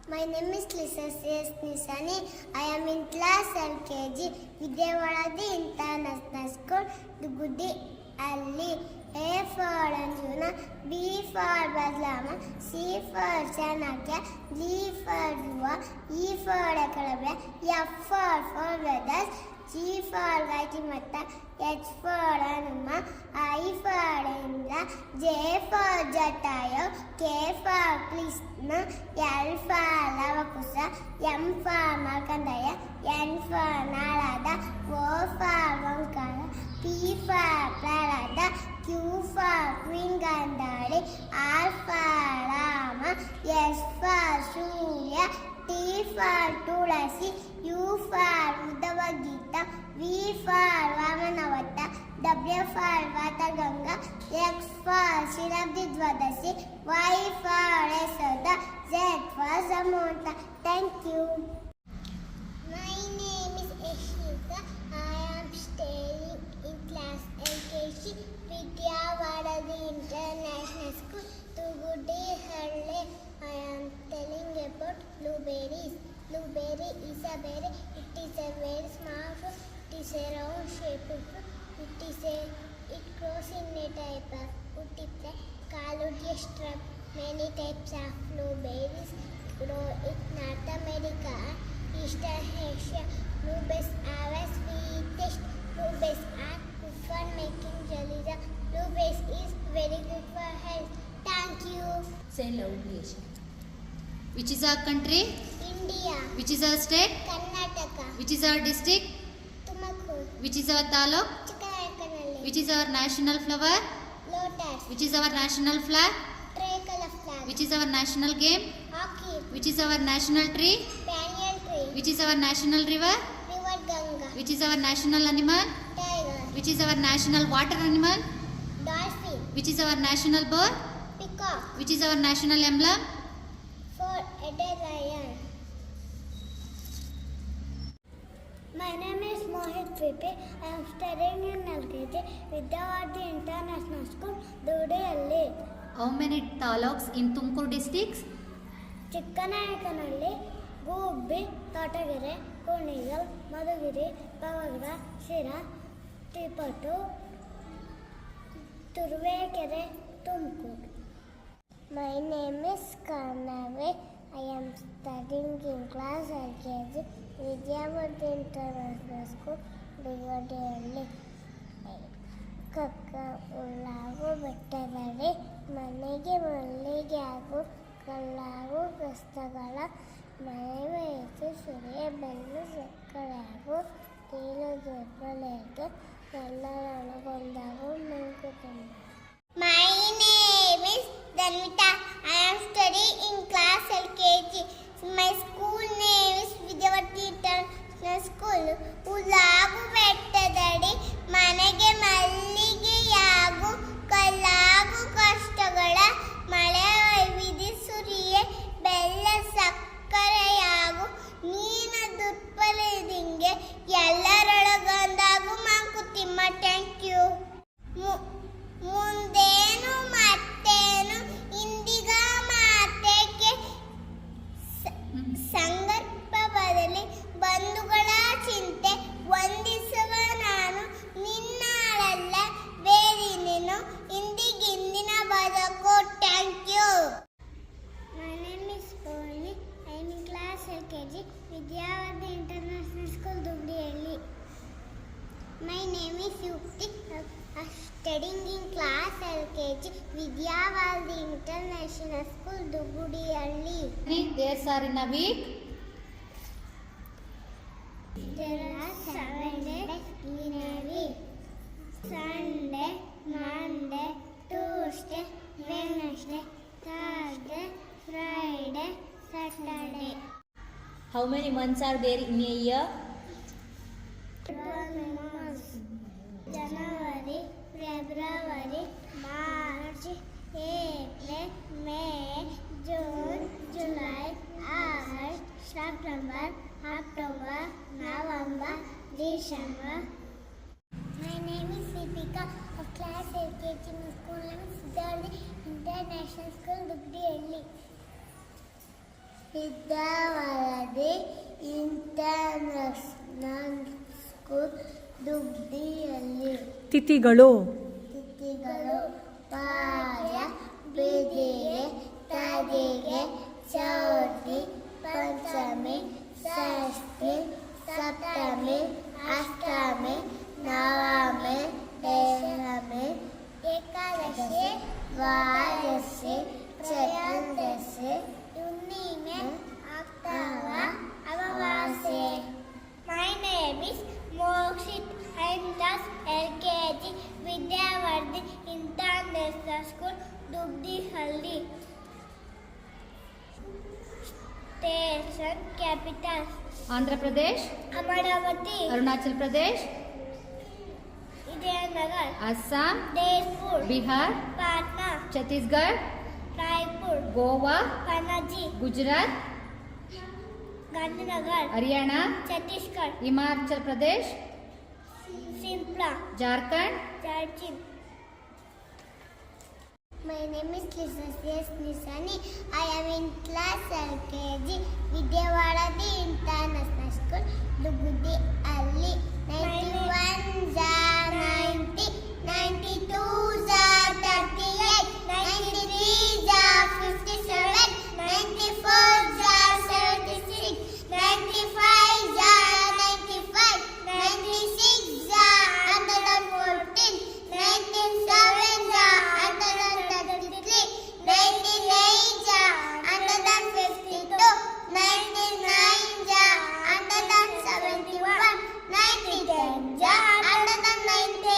My name is Lisa C.S. Nisani. I am in class LKG, Vidyavadadi International School, Dugudi, Ali. A for Anjuna, B for Badlama, C for Chanakya, D for Dhruva, E for Ekalabya, F for Vedas, G for Gaitimata, H for Anuma, I for Indra, J for Jatayu, K for Krishna, L for Lavakusa, M for Markandaya, N for Narada, O for Vankara, P for Pralada, Q for Queen Gandhari, R for Rama, S for Surya, T for Tulasi, U for Uddhava Gita, V for Vamanavata, W for Vataganga, X for Shirabdi Dwadasi, Y for Yashoda, Z for Samanta. Thank you. My name is Ashika. I am staying in class LKG, Vidyavadadi International School, Tugudi, Halle. I am telling about blueberries. Blueberry is a berry. It is a very small fruit. It is a round shaped fruit. It grows in a type of woody plant called a shrub. Many types of blueberries grow in North America, Eastern Asia. Blueberries have a sweet taste. Blueberries are good for making jelly. Blueberries is very good for health. Thank you. Say loudly. Which is our country? India. Which is our state? Karnataka. Which is our district? Tumakuru. Which is our taluk? Chikanakanalli. Which is our national flower? Lotus. Which is our national flag? Tricolor flag. Which is our national game? Hockey. Which is our national tree? Banyan tree. Which is our national river? River Ganga. Which is our national animal? Tiger. Which is our national water animal? Dolphin. Which is our national bird? Peacock. Which is our national emblem? Four-headed lion. My name is Mohit Vipi. I am studying in LKG, Vidyavadadi International School, Dugudi. How many taluks in Tumkur districts? Chikanakanalli, Gubbi, Totagere, Kunigal, Madhugiri, Pavagra, Shira, Tipatu, Turvekere, Tumkur. My name is Karnave. I am studying in class LKG, Vidyavadadi International School, Dugudi. ಕಕ್ಕ ಉಳ್ಳಾಗು ಬೆಟ್ಟದಲ್ಲಿ ಮನೆಗೆ ಮಲ್ಲಿಗೆ ಹಾಗೂ ಕಲ್ಲಾಗು ಕಸ್ತಗಳ ಮನೆ ವಯಸ್ಸು ಸುರಿಯ bell ಸಕ್ಕರೆ ಹಾಗೂ ಕೀಲು ದುರ್ಬಲೆಗೆ ಎಲ್ಲರೊಳಗೊಂದಾಗು ಮಂಕುತುಂಬ. My name is Danvita. I am studying in class LKG. My school name is Vidyavadadi International School. ಉಳ್ಳಾಗು ಬೆಟ್ಟದಡಿ ಮನೆಗೆ ಮಲ್ಲಿಗೆಯಾಗು ಕಲ್ಲಾಗು ಕಷ್ಟಗಳ ಮಳೆ ವಿಧಿ ಸುರಿಯೆ ಬೆಲ್ಲ ಸಕ್ಕರೆಯಾಗು ನೀನ ದುರ್ಬಲದಿಂಗೆ ಎಲ್ಲರೊಳಗೊಂದಾಗು ಮಂಕುತಿಮ್ಮ. Thank you. ಮುಂದೇನು ಮತ್ತೇನು ಇಂದಿಗ ಮಾತೆಗೆ ಸಂಗರ್ಭ ಬದಲಿ ಬಂಧುಗಳ ಚಿಂತೆ ವಂದಿಸುವ ನಾನು ನಿನ್ನಾಳಲ್ಲ ಬೇರೆ ನೀನು ಇಂದಿಗಿಂದಿನ ಬದುಕು. Thank you. My name is Purni. I am in class LKG, Vidyavadadi International School, Dugudi. My name is Yukti. I am studying in class LKG, Vidyavadadi International School, Dugudi. 3 days are in a week. There are 7 days in a week. Sunday, Monday, Tuesday, Wednesday, Thursday, Friday, Saturday. How many months are there in a year? 12 months. January, February, March, April, May, June, July, August, September, October, November, December. My name is Deepika of class LKG. My school name is Vidyavadadi International School, Dugudi. Vidyavaradi international school ದುಗ್ಡಿಯಲ್ಲಿ. ತಿಥಿಗಳು ಪಾಯ ಬಿದಿಗೆ ತದಿಗೆ ಚೌತಿ ಪಂಚಮಿ ಷಷ್ಠಿ ಸಪ್ತಮಿ ಅಷ್ಟಮಿ ನವಮಿ ದಶಮಿ ಏಕಾದಶಿ ದ್ವಾದಶಿ ಚತುರ್ದಶಿ ಹುಣ್ಣಿಮೆ October ಅಮಾವಾಸ್ಯೆ. My name is Mokshit. I am class LKG Vidyavardhi International School, Dugdihalli. Station capital Andhra Pradesh, Amaravati, Arunachal Pradesh, Vijayanagar, Assam, Jaipur, Bihar, Patna, Chhattisgarh, Raipur, Goa, Panaji, Gujarat, Gandhinagar, Haryana, Chhattisgarh, Himachal Pradesh, Simla, Jharkhand. Jharkhand. My name is Lisa Nisani. I am in class LKG Vidyavardhi International School, Dugudi Alli. 91 za 90, 92 za 38, 93 za 57, 94 za 76, 95 za 95, 96 za 114, 97 za 133, 99 za 152, 99 za 171, 90 za 190.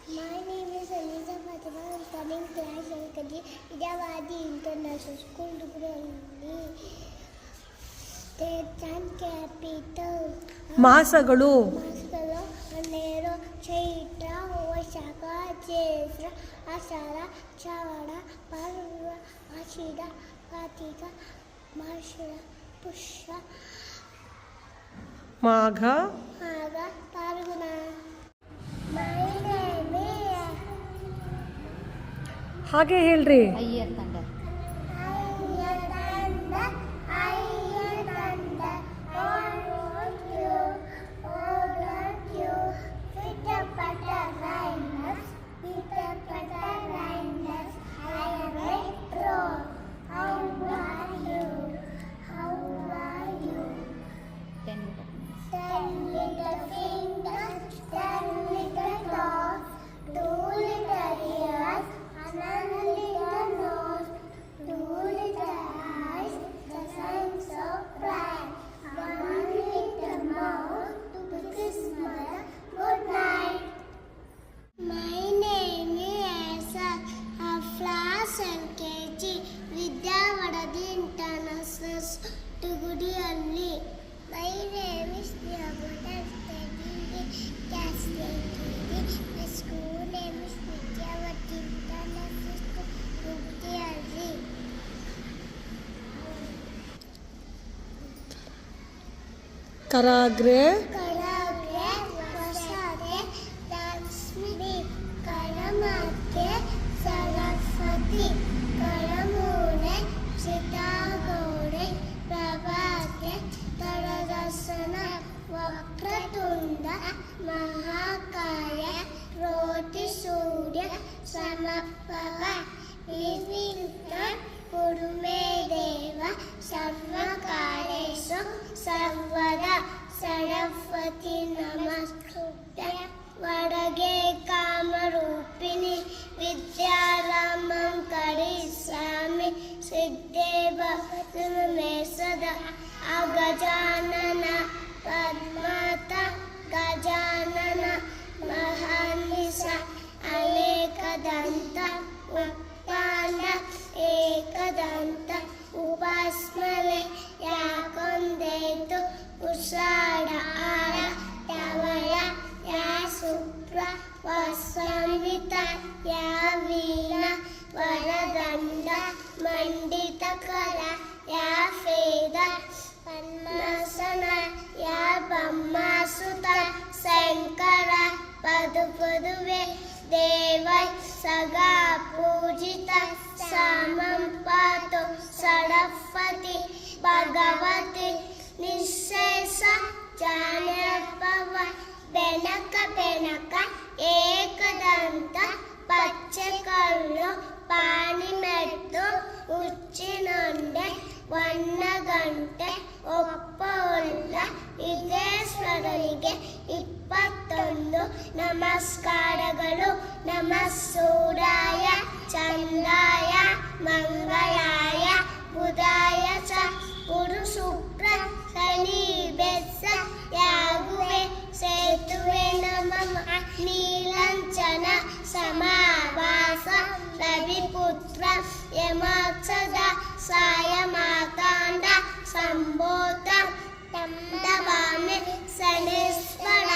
My name is Eliza Fatima. I am studying class LKG Vidyavardhi International School, Dugdi. State and capital. ಮಾಸಗಳು ಮಾಸಗಳು ಹನ್ನೆರಡು ಚೈತ್ರ ವೈಶಾಖ ಜ್ಯೇಷ್ಠ ಆಷಾಢ ಶ್ರಾವಣ ಭಾದ್ರಪದ ಆಷಾಢ ಕಾರ್ತಿಕ ಮಾರ್ಗಶಿರ ಪುಷ್ಯ ಮಾಘ ಮಾಘ Phalguna. My name is ಹಾಗೆ ಹೇಳ್ರಿ. ಅಯ್ಯರ್ ತಂಡ, Vidyavardhi International Dugdihalli. My name is Niyamata studying class LKG. My school name is Vidyavardhi International School, Dugdihalli. ಕರಾಗ್ರೆ ಕಡಗ್ರೆ ವಸರೆ Lakshmi ಕಡಮಕ್ಕೆ Saraswati ಕಡಮೂಲೆ ಸೀತಾಗೌಡೆ ಪ್ರಭಾತೆ ತರದರ್ಶನ Vakratunda ಮಹಾಕಾಯ ರೋಟಿ ಸೂರ್ಯ ಸಮಪ್ರಭ ನಿರ್ವಿಘ್ನ ಕುರುಮೇ ದೇವ ಸರ್ವಕಾರ್ಯೇಷು ಸರ್ವದಾ ಸರಸ್ವತಿ ನಮಸ್ಕೃತ್ಯ ವರಗೆ ಕಾಮರೂಪಿಣಿ ವಿದ್ಯಾರಾಮಂ ಕರಿಷ್ಯಾಮಿ ಸಿದ್ಧೇ ಭವತು ಮೇ ಸದಾ ಅಗಜಾನನ ಪದ್ಮಾತ ಗಜಾನನ ಮಹಾನಿಶ ಅನೇಕದಂತ ಉತ್ಪಾಂಡ ಏಕದಂತ ಉಪಾಸ್ಮಲೆ ಯಾಕೊಂದೇತು ಉಷಾಢ ಆರ ಯವಳ ಯಾ ಶುಭ್ರ ವಸಂವಿತ ಯಾ ವೀಣ ವರದಂಡ ಮಂಡಿತಕರ ಯಾ ಫೇದ ಪದ್ಮಾಸನ ಯಾ ಬ್ರಹ್ಮಸುತ ಶಂಕರ ಪದುವೆ ದೇವೈ ಸಗಾ ಪೂಜಿತ ಸಮಂ ಪಾತು ಭಗವತಿ ನಿಶ್ಶೇಷ ಜಾನಪವ ಬೆನಕ ಬೆನಕ ಏಕದಂತ ಪಚ್ಚೆ ಕಲ್ಲು ಪಾಣಿಮೆಟ್ಟು ಉಚ್ಚಿನೊಂಡೆ ವಣ್ಣಗಂಟೆ ಒಪ್ಪವುಳ್ಳ ವಿಘ್ನೇಶ್ವರನಿಗೆ 21 ನಮಸ್ಕಾರಗಳು. ನಮಃ ಸೂರ್ಯಾಯ ಚಂದ್ರಾಯ ಮಂಗಳಾಯ ಬುಧಾಯ ಚ ಗುರು ಶುಕ್ರ ಶನಿ ಬೆಸ್ಸ ಯಾಗುವೆ ಸೇತುವೆ ನಮಃ ನೀಲಂಚನ ಸಮಾವಾಸ ರವಿಪುತ್ರ ಯಮಕ್ಷದ ಸಾಯ ಮಾತಾಂಡ ಸಂಬೋಧ ತಮದವಾಮೆ ಶನೇಶ್ವರ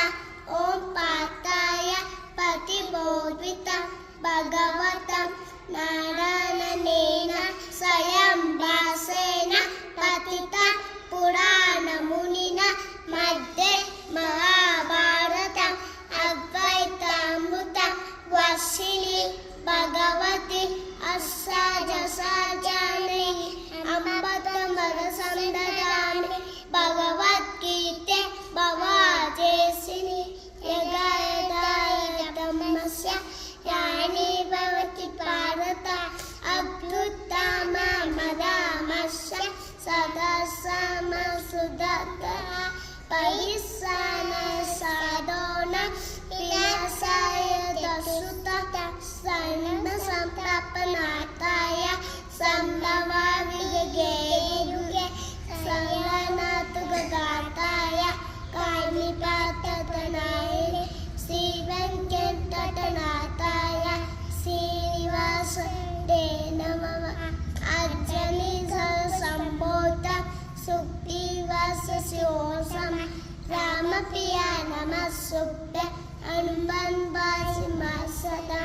ಓಂ ಪಾತಾಯ ಪತಿಬೋಧಿತ ಭಗವತ ನಾರಾಯಣೇನ ಸ್ವಯಂ ಭಾಸೇನ ಪತಿತ ಪುರಾಣ ಮುನಿನ ಮಧ್ಯೆ ಮಹಾಭಾರತ ಅದ್ವೈತಾಮೃತ ವರ್ಷಿಣಿ ಭಗವತಿ ಅಷ್ಟಾದಶಾಚಾರ್ಯ ಅಂಬತಮರ ಸಂದದಾಮಿ ಭಗವದ್ಗೀತೆ ಭವಾಜೇಸಿನಿ ಯಗಾಯದಾಯತಮಸ್ಯ ಯಾನಿ ಭವತಿ ಭಾರತ ಅಭ್ಯುತ್ತಮ ಮದಾಮಸ್ಯ ಸದಾ ಸಮಸುದತ ಪರಿಸನ ಸಾಧೋನ ವಿನಾಶಾಯ ದಸುತ ಸಣ್ಣ ಸಂಪ್ರಾಪನಾಥಾಯ ಸಂಭವಾವಿಗೆ ಸಂಗನಾಥುಗಾತಾಯ ಕಾಮಿಪಾತನಾಯ ಶ್ರೀ ವೆಂಕಟನಾಥಾಯ ಶ್ರೀನಿವಾಸ ದೇ ನಮಃ ಅರ್ಜನಿ ಸಂಬೋಧ ಸುಗ್ರೀವಾಸ ಶಿವೋಸಮ ರಾಮಪ್ರಿಯ ನಮಃ ಸುಭ್ಯ ಹನುಮನ್ ಬಾಸಿ ಸದಾ